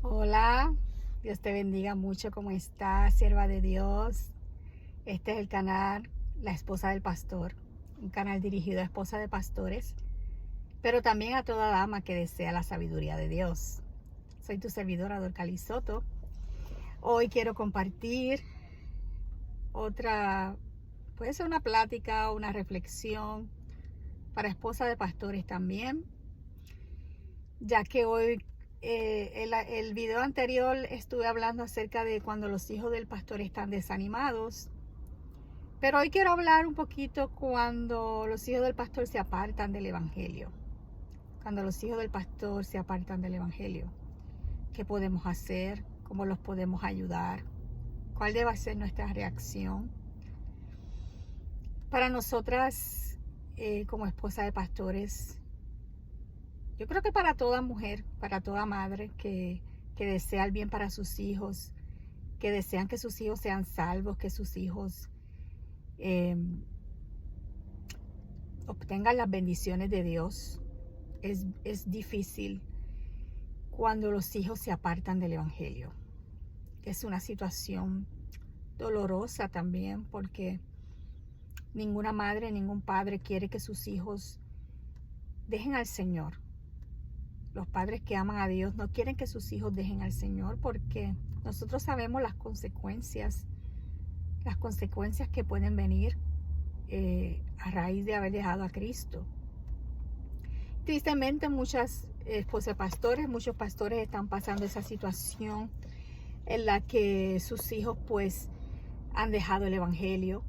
Hola, Dios te bendiga mucho. ¿Cómo estás, sierva de Dios? Este es el canal La Esposa del Pastor, un canal dirigido a esposas de pastores, pero también a toda dama que desea la sabiduría de Dios. Soy tu servidora, Dorcalis Soto. Hoy quiero compartir puede ser una plática o una reflexión para esposas de pastores también, ya que hoy el video anterior estuve hablando acerca de cuando los hijos del pastor están desanimados, pero hoy quiero hablar un poquito cuando los hijos del pastor se apartan del evangelio. Cuando los hijos del pastor se apartan del evangelio, ¿qué podemos hacer? ¿Cómo los podemos ayudar? ¿Cuál debe ser nuestra reacción? Para nosotras, como esposa de pastores, yo creo que para toda mujer, para toda madre que desea el bien para sus hijos, que desean que sus hijos sean salvos, que sus hijos obtengan las bendiciones de Dios, es difícil cuando los hijos se apartan del evangelio. Es una situación dolorosa también, porque ninguna madre, ningún padre quiere que sus hijos dejen al Señor. Los padres que aman a Dios no quieren que sus hijos dejen al Señor, porque nosotros sabemos las consecuencias que pueden venir a raíz de haber dejado a Cristo. Tristemente, muchas esposas de pastores, muchos pastores están pasando esa situación en la que sus hijos pues han dejado el evangelio.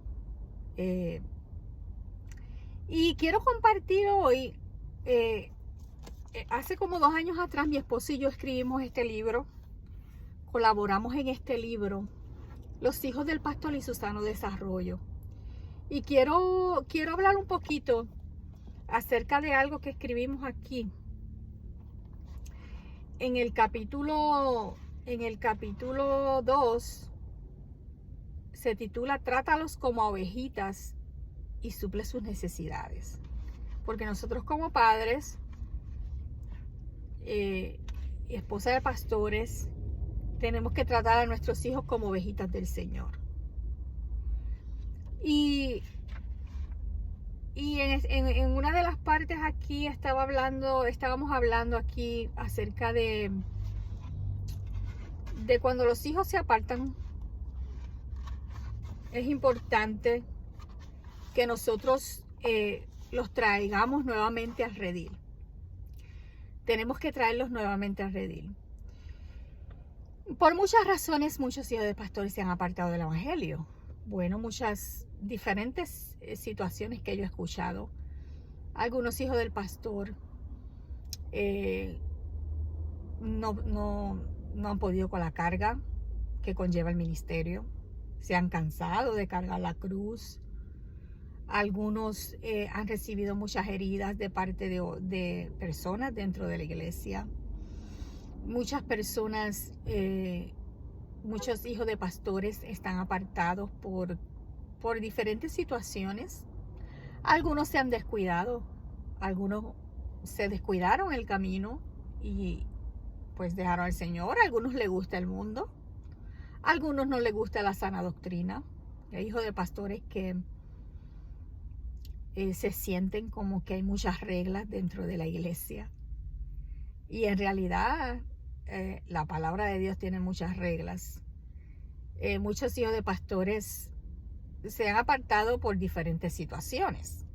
Y quiero compartir hoy, hace como 2 años atrás mi esposo y yo escribimos este libro, colaboramos en este libro, Los hijos del pastor y su sano desarrollo. Y quiero hablar un poquito acerca de algo que escribimos aquí. En el capítulo 2 se titula Trátalos como a ovejitas y suple sus necesidades. Porque nosotros como padres, esposa de pastores, tenemos que tratar a nuestros hijos como ovejitas del Señor. Y en una de las partes aquí estábamos hablando aquí acerca de cuando los hijos se apartan. Es importante que nosotros los traigamos nuevamente al redil. Tenemos que traerlos nuevamente al redil. Por muchas razones, muchos hijos de pastores se han apartado del evangelio. Bueno, muchas diferentes situaciones que yo he escuchado. Algunos hijos del pastor no han podido con la carga que conlleva el ministerio. Se han cansado de cargar la cruz. Algunos han recibido muchas heridas de parte de personas dentro de la iglesia. Muchas personas, muchos hijos de pastores están apartados por diferentes situaciones. Algunos se han descuidado, algunos se descuidaron el camino y pues dejaron al Señor. A algunos les gusta el mundo, a algunos no les gusta la sana doctrina. Hay hijos de pastores que se sienten como que hay muchas reglas dentro de la iglesia, y en realidad la palabra de Dios tiene muchas reglas. Muchos hijos de pastores se han apartado por diferentes situaciones,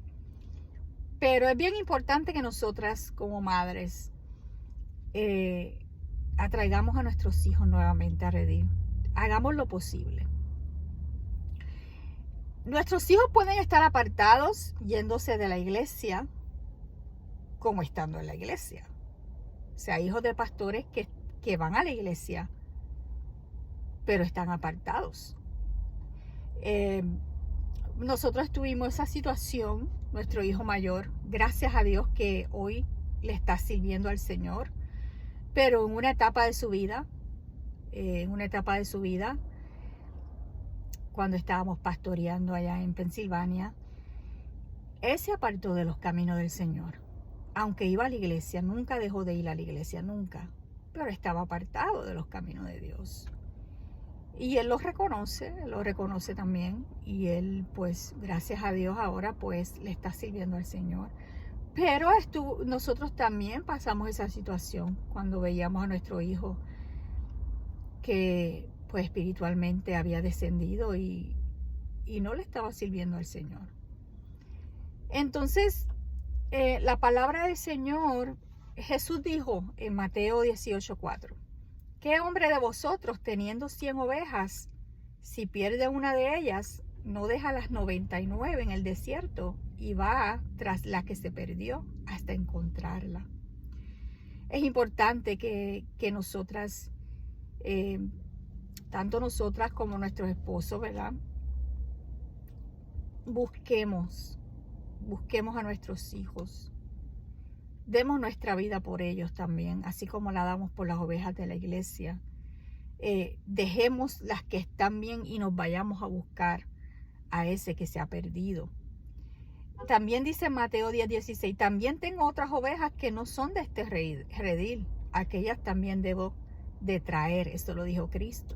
pero es bien importante que nosotras como madres atraigamos a nuestros hijos nuevamente a redil. Hagamos lo posible. Nuestros hijos pueden estar apartados yéndose de la iglesia como estando en la iglesia. O sea, hijos de pastores que van a la iglesia pero están apartados. Nosotros tuvimos esa situación, nuestro hijo mayor, gracias a Dios que hoy le está sirviendo al Señor, pero en una etapa de su vida, cuando estábamos pastoreando allá en Pensilvania, él se apartó de los caminos del Señor. Aunque iba a la iglesia, nunca dejó de ir a la iglesia, nunca. pero estaba apartado de los caminos de Dios. Y él lo reconoce también, y él, pues, gracias a Dios ahora, pues, le está sirviendo al Señor. Pero nosotros también pasamos esa situación cuando veíamos a nuestro hijo que, pues, espiritualmente había descendido y no le estaba sirviendo al Señor. Entonces, la palabra del Señor, Jesús dijo en Mateo 18:4, ¿qué hombre de vosotros, teniendo 100 ovejas, si pierde una de ellas, no deja las 99 en el desierto y va tras la que se perdió hasta encontrarla? Es importante que nosotras, tanto nosotras como nuestros esposos, ¿verdad?, busquemos a nuestros hijos. Demos nuestra vida por ellos también, así como la damos por las ovejas de la iglesia. Dejemos las que están bien y nos vayamos a buscar a ese que se ha perdido. También dice Mateo 10:16, también tengo otras ovejas que no son de este redil. Aquellas también debo de traer. Esto lo dijo Cristo.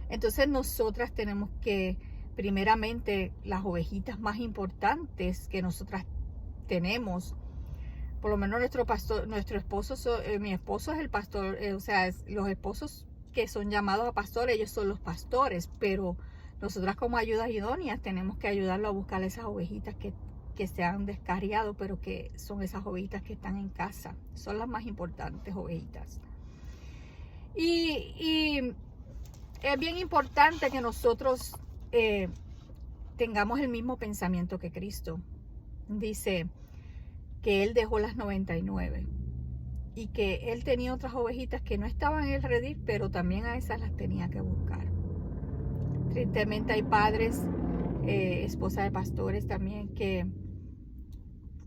Entonces nosotras tenemos que, primeramente, las ovejitas más importantes que nosotras tenemos, por lo menos nuestro esposo, mi esposo es el pastor, los esposos que son llamados a pastores, ellos son los pastores, pero nosotras como ayudas idóneas tenemos que ayudarlo a buscar esas ovejitas que se han descarriado, pero que son esas ovejitas que están en casa, son las más importantes ovejitas. Y es bien importante que nosotros tengamos el mismo pensamiento que Cristo. Dice que Él dejó las 99 y que Él tenía otras ovejitas que no estaban en el redil, pero también a esas las tenía que buscar. Tristemente hay padres, esposas de pastores también,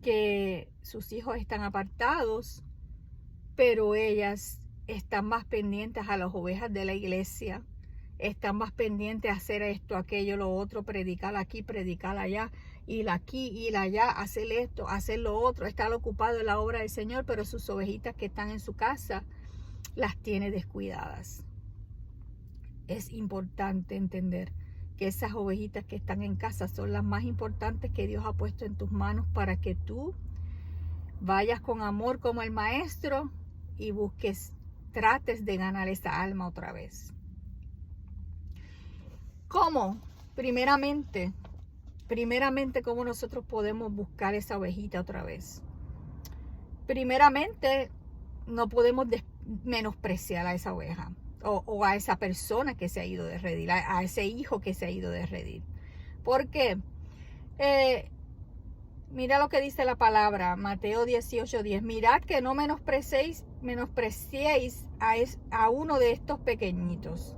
que sus hijos están apartados, pero ellas están más pendientes a las ovejas de la iglesia, están más pendientes a hacer esto, aquello, lo otro, predicar aquí, predicar allá, ir aquí, ir allá, hacer esto, hacer lo otro, estar ocupado en la obra del Señor, pero sus ovejitas que están en su casa las tiene descuidadas. Es importante entender que esas ovejitas que están en casa son las más importantes que Dios ha puesto en tus manos para que tú vayas con amor como el maestro y trates de ganar esa alma otra vez. ¿Cómo? Primeramente, ¿cómo nosotros podemos buscar esa ovejita otra vez? Primeramente, no podemos menospreciar a esa oveja o a esa persona que se ha ido de redil, a ese hijo que se ha ido de redil. ¿Por qué? Mira lo que dice la palabra, Mateo 18:10. Mirad que no menospreciéis a uno de estos pequeñitos.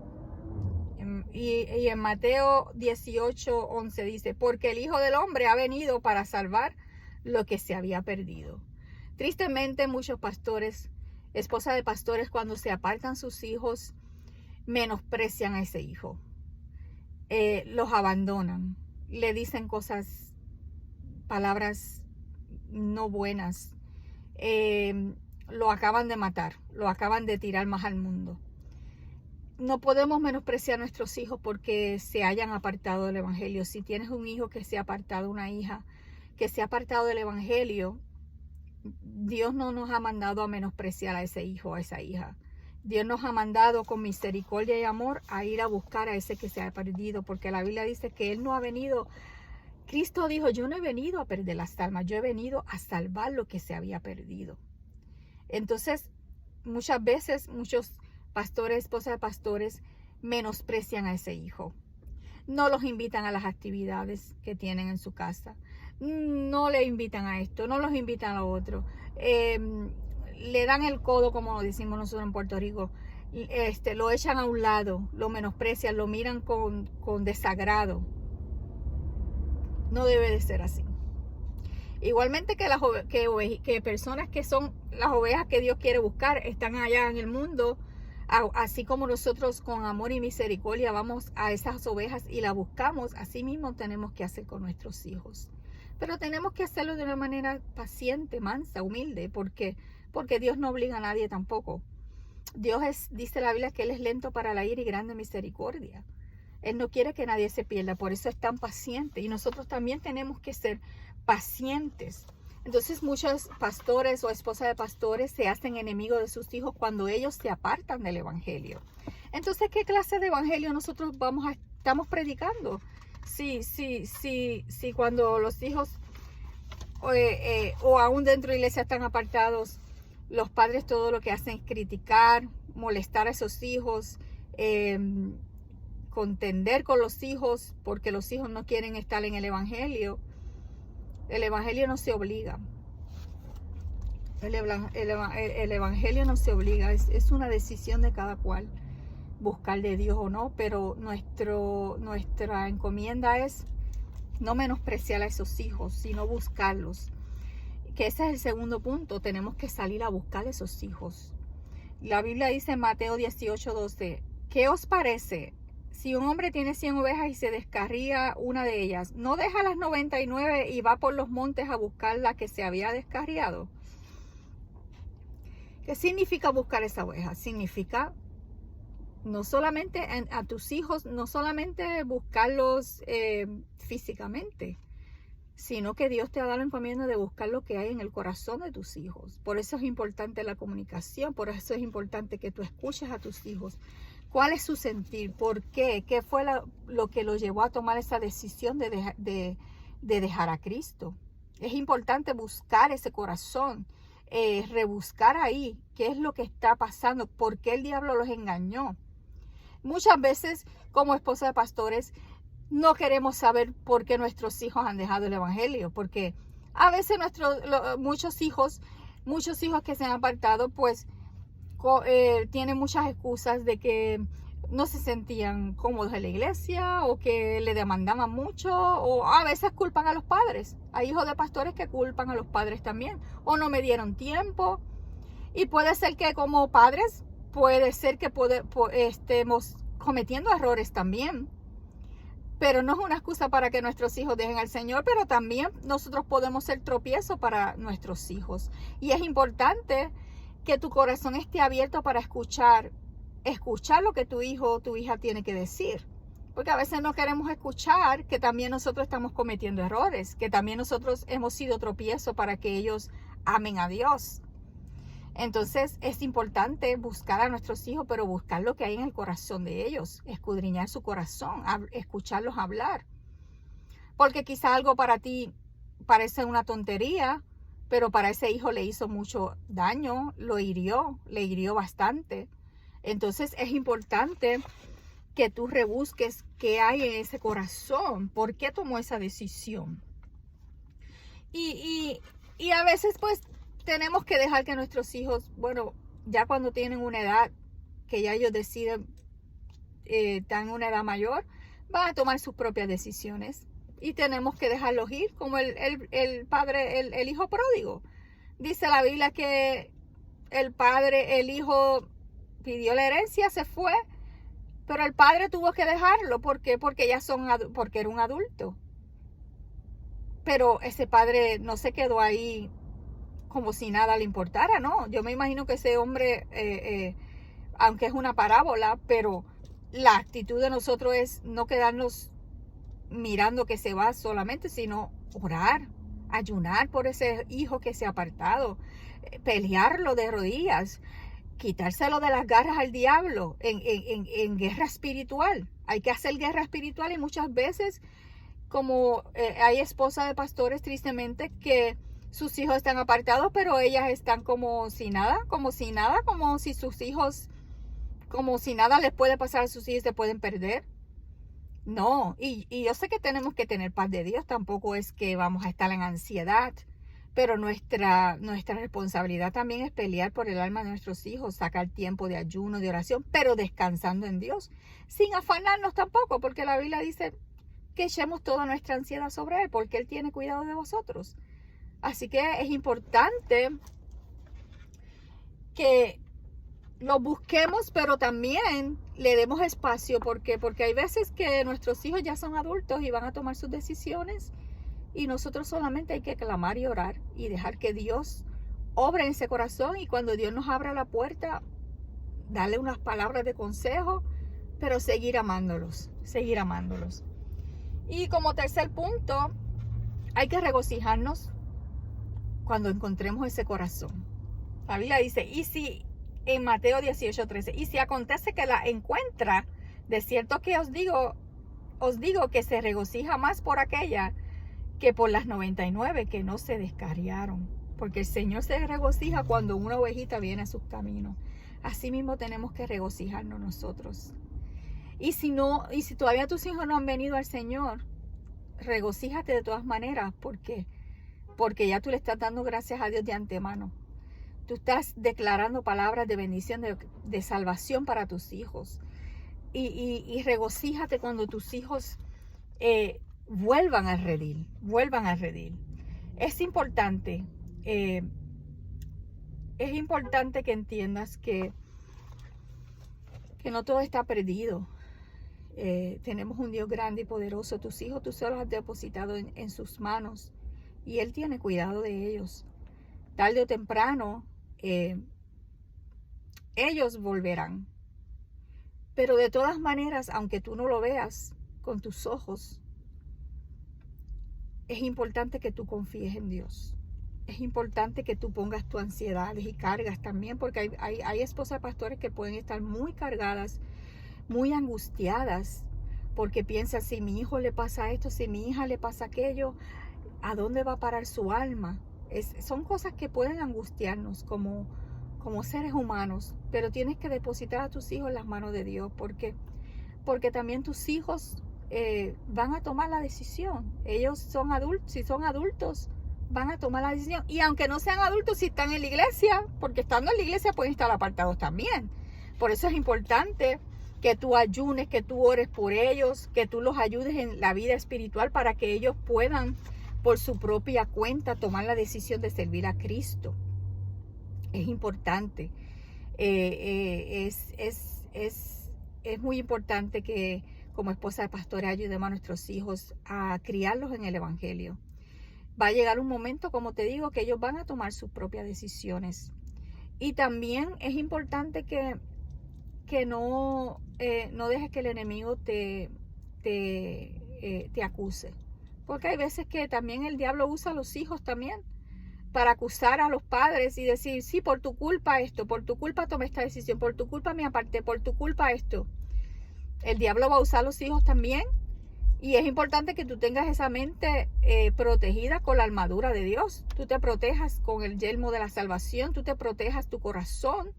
Y en Mateo 18:11 dice, porque el Hijo del Hombre ha venido para salvar lo que se había perdido. Tristemente, muchos pastores, esposas de pastores, cuando se apartan sus hijos, menosprecian a ese hijo. Los abandonan, le dicen palabras no buenas. Lo acaban de matar, lo acaban de tirar más al mundo. No podemos menospreciar a nuestros hijos porque se hayan apartado del evangelio. Si tienes un hijo que se ha apartado, una hija que se ha apartado del evangelio, Dios no nos ha mandado a menospreciar a ese hijo, a esa hija. Dios nos ha mandado con misericordia y amor a ir a buscar a ese que se ha perdido, porque la Biblia dice que Él no ha venido. Cristo dijo, yo no he venido a perder las almas, yo he venido a salvar lo que se había perdido. Entonces, muchas veces, muchos pastores, esposas de pastores, menosprecian a ese hijo. No los invitan a las actividades que tienen en su casa. No le invitan a esto, no los invitan a lo otro. Le dan el codo, como lo decimos nosotros en Puerto Rico. Lo echan a un lado, lo menosprecian, lo miran con desagrado. No debe de ser así. Igualmente que personas que son las ovejas que Dios quiere buscar, están allá en el mundo, así como nosotros con amor y misericordia vamos a esas ovejas y las buscamos, así mismo tenemos que hacer con nuestros hijos. Pero tenemos que hacerlo de una manera paciente, mansa, humilde, porque Dios no obliga a nadie tampoco dice la Biblia que Él es lento para la ira y grande en misericordia. Él no quiere que nadie se pierda, por eso es tan paciente. Y nosotros también tenemos que ser pacientes. Entonces muchos pastores o esposas de pastores se hacen enemigos de sus hijos cuando ellos se apartan del evangelio. Entonces, ¿qué clase de evangelio nosotros estamos predicando? Si cuando los hijos o aún dentro de la iglesia están apartados, los padres todo lo que hacen es criticar, molestar a esos hijos, contender con los hijos porque los hijos no quieren estar en el evangelio. El evangelio no se obliga. El evangelio no se obliga, es una decisión de cada cual buscar de Dios o no, pero nuestra encomienda es no menospreciar a esos hijos, sino buscarlos. Que ese es el segundo punto, tenemos que salir a buscar a esos hijos. La Biblia dice en Mateo 18:12, ¿qué os parece? Si un hombre tiene 100 ovejas y se descarría una de ellas, ¿no deja las 99 y va por los montes a buscar la que se había descarriado? ¿Qué significa buscar esa oveja? Significa no solamente a tus hijos, no solamente buscarlos físicamente, sino que Dios te ha dado la encomienda de buscar lo que hay en el corazón de tus hijos. Por eso es importante la comunicación, por eso es importante que tú escuches a tus hijos. ¿Cuál es su sentir? ¿Por qué? ¿Qué fue lo que lo llevó a tomar esa decisión de dejar a Cristo? Es importante buscar ese corazón, rebuscar ahí qué es lo que está pasando, por qué el diablo los engañó. Muchas veces, como esposa de pastores, no queremos saber por qué nuestros hijos han dejado el evangelio, porque a veces muchos hijos que se han apartado, pues tienen muchas excusas de que no se sentían cómodos en la iglesia o que le demandaban mucho, o a veces culpan a los padres. Hay hijos de pastores que culpan a los padres también, o no me dieron tiempo. Y puede ser que como padres, puede ser que estemos cometiendo errores también. Pero no es una excusa para que nuestros hijos dejen al Señor, pero también nosotros podemos ser tropiezo para nuestros hijos. Y es importante que tu corazón esté abierto para escuchar lo que tu hijo o tu hija tiene que decir. Porque a veces no queremos escuchar que también nosotros estamos cometiendo errores, que también nosotros hemos sido tropiezo para que ellos amen a Dios. Entonces es importante buscar a nuestros hijos, pero buscar lo que hay en el corazón de ellos, escudriñar su corazón, escucharlos hablar. Porque quizá algo para ti parece una tontería, pero para ese hijo le hizo mucho daño, le hirió bastante. Entonces es importante que tú rebusques qué hay en ese corazón, por qué tomó esa decisión. Y a veces pues tenemos que dejar que nuestros hijos, bueno, ya cuando tienen una edad, que ya ellos deciden, están en una edad mayor, van a tomar sus propias decisiones. Y tenemos que dejarlos ir, como el padre, el hijo pródigo. Dice la Biblia que el hijo pidió la herencia, se fue, pero el padre tuvo que dejarlo. ¿Por qué? Porque era un adulto. Pero ese padre no se quedó ahí como si nada le importara, ¿no? Yo me imagino que ese hombre, aunque es una parábola, pero la actitud de nosotros es no quedarnos mirando que se va solamente, sino orar, ayunar por ese hijo que se ha apartado, pelearlo de rodillas, quitárselo de las garras al diablo en guerra espiritual. Hay que hacer guerra espiritual y muchas veces, como hay esposas de pastores tristemente que sus hijos están apartados, pero ellas están como si nada, como si sus hijos, como si nada les puede pasar a sus hijos, se pueden perder. No, y yo sé que tenemos que tener paz de Dios, tampoco es que vamos a estar en ansiedad, pero nuestra responsabilidad también es pelear por el alma de nuestros hijos, sacar tiempo de ayuno, de oración, pero descansando en Dios, sin afanarnos tampoco, porque la Biblia dice que echemos toda nuestra ansiedad sobre Él, porque Él tiene cuidado de vosotros. Así que es importante que lo busquemos, pero también le demos espacio. Porque hay veces que nuestros hijos ya son adultos y van a tomar sus decisiones y nosotros solamente hay que clamar y orar y dejar que Dios obre en ese corazón, y cuando Dios nos abra la puerta, darle unas palabras de consejo, pero seguir amándolos, seguir amándolos. Y como tercer punto, hay que regocijarnos cuando encontremos ese corazón. La Biblia dice, y si en Mateo 18:13, y si acontece que la encuentra, de cierto que os digo que se regocija más por aquella que por las 99 que no se descarriaron. Porque el Señor se regocija cuando una ovejita viene a sus caminos. Así mismo tenemos que regocijarnos nosotros. Y si todavía tus hijos no han venido al Señor, regocíjate de todas maneras, porque ya tú le estás dando gracias a Dios de antemano. Tú estás declarando palabras de bendición, de salvación para tus hijos. Y regocíjate cuando tus hijos vuelvan a redil. Es importante que entiendas que no todo está perdido. Tenemos un Dios grande y poderoso. Tus hijos tú se los has depositado en sus manos y Él tiene cuidado de ellos. Tarde o temprano ellos volverán. Pero de todas maneras, aunque tú no lo veas con tus ojos, es importante que tú confíes en Dios. Es importante que tú pongas tus ansiedades y cargas también, porque hay esposas de pastores que pueden estar muy cargadas, muy angustiadas, porque piensan, si mi hijo le pasa esto, si mi hija le pasa aquello, ¿a dónde va a parar su alma? Son cosas que pueden angustiarnos como seres humanos, pero tienes que depositar a tus hijos en las manos de Dios, porque también tus hijos van a tomar la decisión. Ellos son adultos, si son adultos, van a tomar la decisión. Y aunque no sean adultos, si están en la iglesia, porque estando en la iglesia pueden estar apartados también. Por eso es importante que tú ayunes, que tú ores por ellos, que tú los ayudes en la vida espiritual para que ellos puedan por su propia cuenta tomar la decisión de servir a Cristo. Es importante. Es muy importante que como esposa de pastores ayudemos a nuestros hijos a criarlos en el Evangelio. Va a llegar un momento, como te digo, que ellos van a tomar sus propias decisiones. Y también es importante que no dejes que el enemigo te acuse. Porque hay veces que también el diablo usa a los hijos también para acusar a los padres y decir, sí, por tu culpa esto, por tu culpa tomé esta decisión, por tu culpa me aparté, por tu culpa esto. El diablo va a usar a los hijos también. Y es importante que tú tengas esa mente protegida con la armadura de Dios. Tú te protejas con el yelmo de la salvación, tú te protejas tu corazón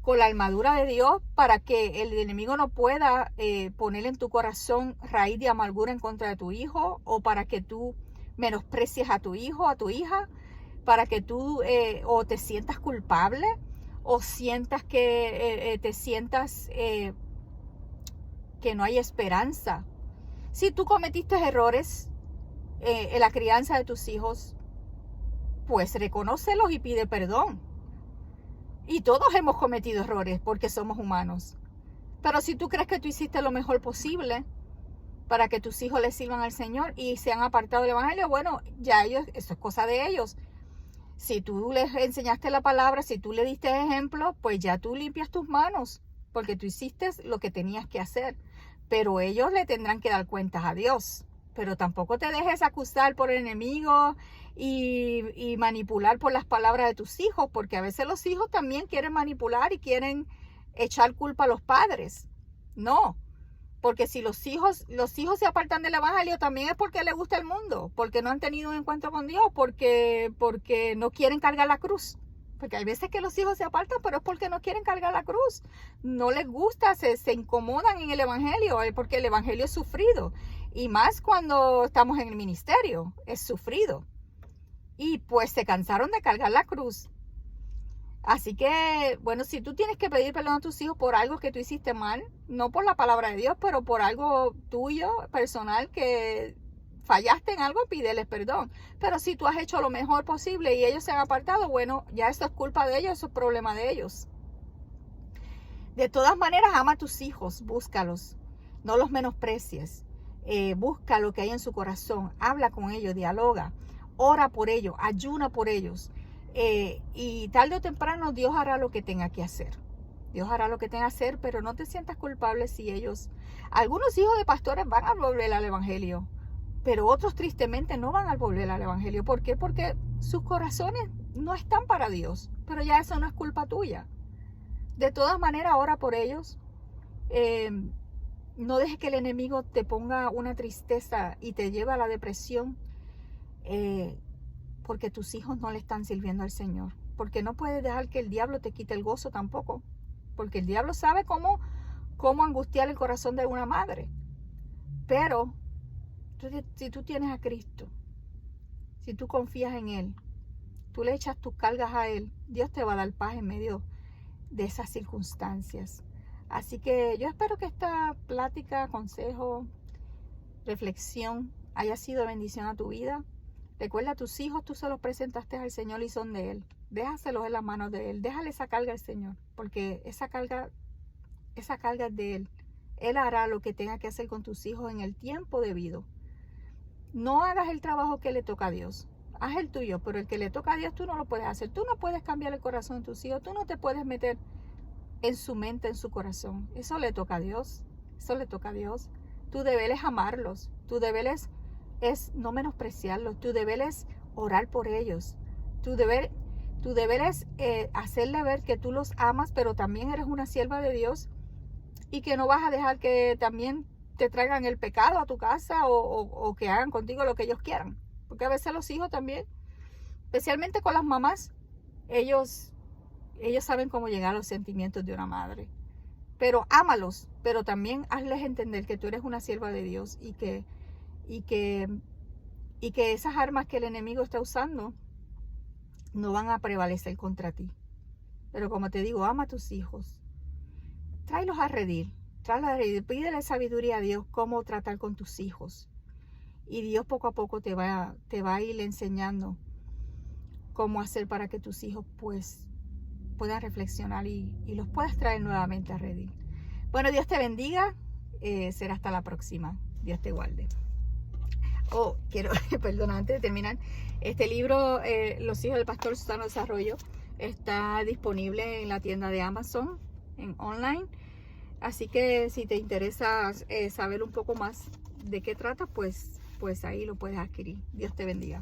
con la armadura de Dios para que el enemigo no pueda poner en tu corazón raíz de amargura en contra de tu hijo, o para que tú menosprecies a tu hijo, a tu hija, para que tú o te sientas culpable o sientas que te sientas que no hay esperanza. Si tú cometiste errores en la crianza de tus hijos, pues reconócelos y pide perdón. Y todos hemos cometido errores porque somos humanos. Pero si tú crees que tú hiciste lo mejor posible para que tus hijos les sirvan al Señor y se han apartado del Evangelio, bueno, ya ellos, eso es cosa de ellos. Si tú les enseñaste la palabra, si tú le diste ejemplo, pues ya tú limpias tus manos, porque tú hiciste lo que tenías que hacer. Pero ellos le tendrán que dar cuentas a Dios. Pero tampoco te dejes acusar por el enemigo y manipular por las palabras de tus hijos, porque a veces los hijos también quieren manipular y quieren echar culpa a los padres. No, porque si los hijos se apartan del Evangelio, también es porque les gusta el mundo, porque no han tenido un encuentro con Dios, porque no quieren cargar la cruz. Porque hay veces que los hijos se apartan, pero es porque no quieren cargar la cruz. No les gusta, se incomodan en el Evangelio, porque el Evangelio es sufrido. Y más cuando estamos en el ministerio, es sufrido. Y pues se cansaron de cargar la cruz. Así que, bueno, si tú tienes que pedir perdón a tus hijos por algo que tú hiciste mal, no por la palabra de Dios, pero por algo tuyo, personal, que fallaste en algo, pídeles perdón. Pero si tú has hecho lo mejor posible y ellos se han apartado, bueno, ya eso es culpa de ellos, eso es problema de ellos. De todas maneras, ama a tus hijos, búscalos, no los menosprecies. Busca lo que hay en su corazón, habla con ellos, dialoga, ora por ellos, ayuna por ellos. Y tarde o temprano Dios hará lo que tenga que hacer. Dios hará lo que tenga que hacer, pero no te sientas culpable si ellos... Algunos hijos de pastores van a volver al evangelio, pero otros tristemente no van a volver al evangelio. ¿Por qué? Porque sus corazones no están para Dios, pero ya eso no es culpa tuya. De todas maneras, ora por ellos. No dejes que el enemigo te ponga una tristeza y te lleve a la depresión, porque tus hijos no le están sirviendo al Señor. Porque no puedes dejar que el diablo te quite el gozo tampoco, porque el diablo sabe cómo angustiar el corazón de una madre. Pero si tú tienes a Cristo, si tú confías en Él, tú le echas tus cargas a Él, Dios te va a dar paz en medio de esas circunstancias. Así que yo espero que esta plática, consejo, reflexión haya sido bendición a tu vida. Recuerda, a tus hijos tú se los presentaste al Señor y son de Él. Déjaselos en las manos de Él. Déjale esa carga al Señor, porque esa carga es de Él. Él hará lo que tenga que hacer con tus hijos en el tiempo debido. No hagas el trabajo que le toca a Dios. Haz el tuyo, pero el que le toca a Dios tú no lo puedes hacer. Tú no puedes cambiar el corazón de tus hijos. Tú no te puedes meter en su mente, en su corazón. Eso le toca a Dios. Eso le toca a Dios. Tu deber es amarlos. Tu deber es no menospreciarlos. Tu deber es orar por ellos. Tu deber es hacerle ver que tú los amas, pero también eres una sierva de Dios y que no vas a dejar que también te traigan el pecado a tu casa o que hagan contigo lo que ellos quieran. Porque a veces los hijos también, especialmente con las mamás, ellos saben cómo llegar a los sentimientos de una madre. Pero ámalos, pero también hazles entender que tú eres una sierva de Dios y que esas armas que el enemigo está usando no van a prevalecer contra ti. Pero como te digo, ama a tus hijos. Tráelos a redir. Pídele sabiduría a Dios cómo tratar con tus hijos. Y Dios poco a poco te va a ir enseñando cómo hacer para que tus hijos pues puedan reflexionar y los puedas traer nuevamente a redir. Bueno, Dios te bendiga. Será hasta la próxima. Dios te guarde. Perdón, antes de terminar, este libro, Los hijos del pastor Susano Desarrollo, está disponible en la tienda de Amazon, en online. Así que si te interesa saber un poco más de qué trata, pues ahí lo puedes adquirir. Dios te bendiga.